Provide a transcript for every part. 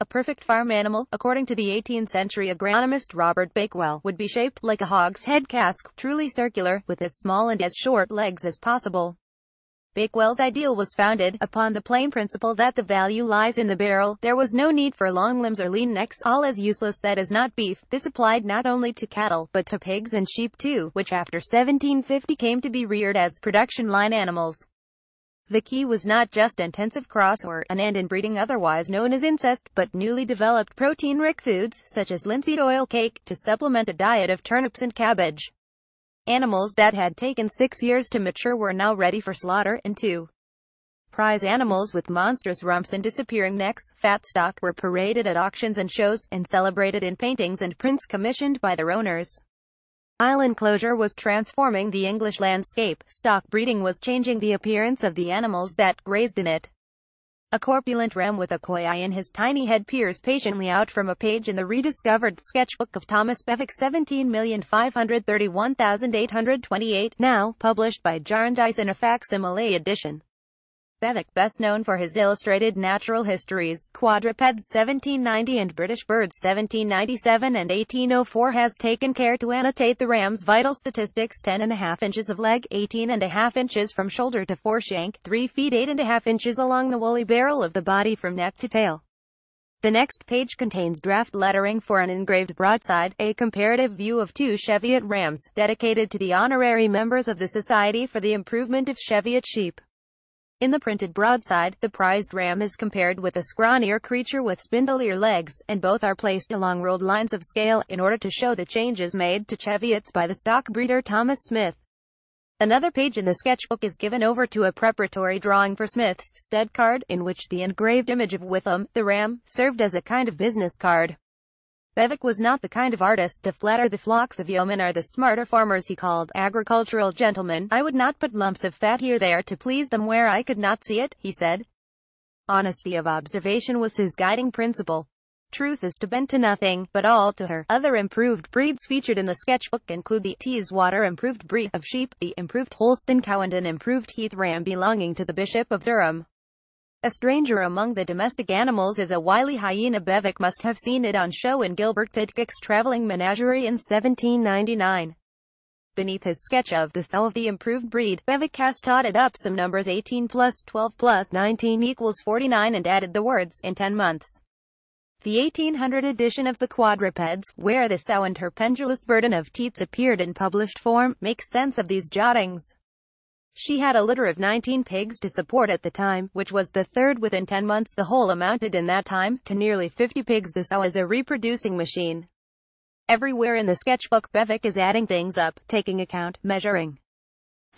perfect farm animal, according to the 18th-century agronomist Robert Bakewell, would be shaped like a hogshead cask, truly circular, with as small and as short legs as possible. Bakewell's ideal was founded upon the plain principle that the value lies in the barrel. There was no need for long limbs or lean necks, all as useless that is not beef. This applied not only to cattle, but to pigs and sheep too, which after 1750 came to be reared as production line animals. The key was not just intensive cross or an end in breeding, otherwise known as incest, but newly developed protein-rich foods, such as linseed oil cake, to supplement a diet of turnips and cabbage. Animals that had taken 6 years to mature were now ready for slaughter, and prize animals with monstrous rumps and disappearing necks, fat stock, were paraded at auctions and shows, and celebrated in paintings and prints commissioned by their owners. Island closure was transforming the English landscape. Stock breeding was changing the appearance of the animals that grazed in it. A corpulent ram with a coy eye in his tiny head peers patiently out from a page in the rediscovered sketchbook of Thomas Bewick, 17,531,828, now published by Jarndyce in a facsimile edition. Bewick, best known for his illustrated natural histories, Quadrupeds 1790 and British Birds 1797 and 1804, has taken care to annotate the ram's vital statistics: 10.5 inches of leg, 18.5 inches from shoulder to foreshank, 3 feet 8.5 inches along the woolly barrel of the body from neck to tail. The next page contains draft lettering for an engraved broadside, a comparative view of 2 Cheviot rams, dedicated to the honorary members of the Society for the Improvement of Cheviot Sheep. In the printed broadside, the prized ram is compared with a scrawnier creature with spindlier legs, and both are placed along ruled lines of scale, in order to show the changes made to Cheviots by the stock breeder Thomas Smith. Another page in the sketchbook is given over to a preparatory drawing for Smith's stud card, in which the engraved image of Witham, the ram, served as a kind of business card. Bewick was not the kind of artist to flatter the flocks of yeomen or the smarter farmers he called agricultural gentlemen. "I would not put lumps of fat here there to please them where I could not see it," he said. Honesty of observation was his guiding principle. Truth is to bend to nothing, but all to her. Other improved breeds featured in the sketchbook include the Teeswater improved breed of sheep, the improved Holstein cow, and an improved Heath ram belonging to the Bishop of Durham. A stranger among the domestic animals is a wily hyena. Bewick must have seen it on show in Gilbert Pidcock's traveling menagerie in 1799. Beneath his sketch of the sow of the improved breed, Bewick has totted up some numbers: 18 plus 12 plus 19 equals 49, and added the words, "in 10 months." The 1800 edition of the Quadrupeds, where the sow and her pendulous burden of teats appeared in published form, makes sense of these jottings. She had a litter of 19 pigs to support at the time, which was the third within 10 months. The whole amounted in that time to nearly 50 pigs. The sow is a reproducing machine. Everywhere in the sketchbook, Bewick is adding things up, taking account, measuring.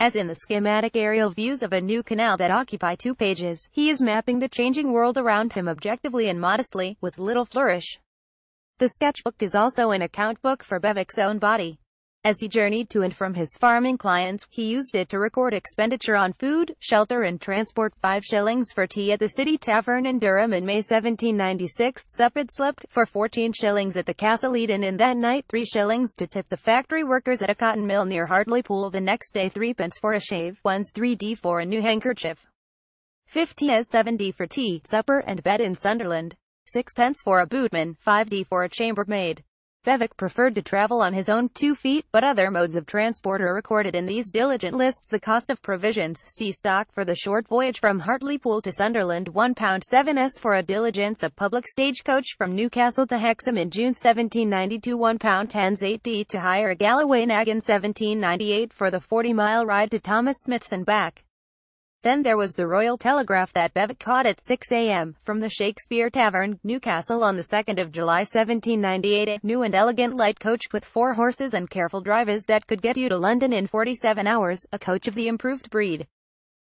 As in the schematic aerial views of a new canal that occupy 2 pages, he is mapping the changing world around him objectively and modestly, with little flourish. The sketchbook is also an account book for Bewick's own body. As he journeyed to and from his farming clients, he used it to record expenditure on food, shelter and transport: 5 shillings for tea at the City Tavern in Durham in May 1796, supped slept for 14 shillings at the Castle Eden Inn that night, 3 shillings to tip the factory workers at a cotton mill near Hartlepool the next day, 3d for a shave, 3d for a new handkerchief, 7d for tea, supper and bed in Sunderland, 6d for a bootman, 5d for a chambermaid. Bewick preferred to travel on his own 2 feet, but other modes of transport are recorded in these diligent lists. The cost of provisions: sea stock for the short voyage from Hartlepool to Sunderland, £1 7s for a diligence, a public stagecoach from Newcastle to Hexham in June 1792, £1 10s 8d to hire a Galloway nag in 1798 for the 40-mile ride to Thomas Smith's and back. Then there was the Royal Telegraph that Bewick caught at 6 a.m. from the Shakespeare Tavern, Newcastle, on the 2nd of July 1798, a new and elegant light coach with 4 horses and careful drivers that could get you to London in 47 hours, a coach of the improved breed.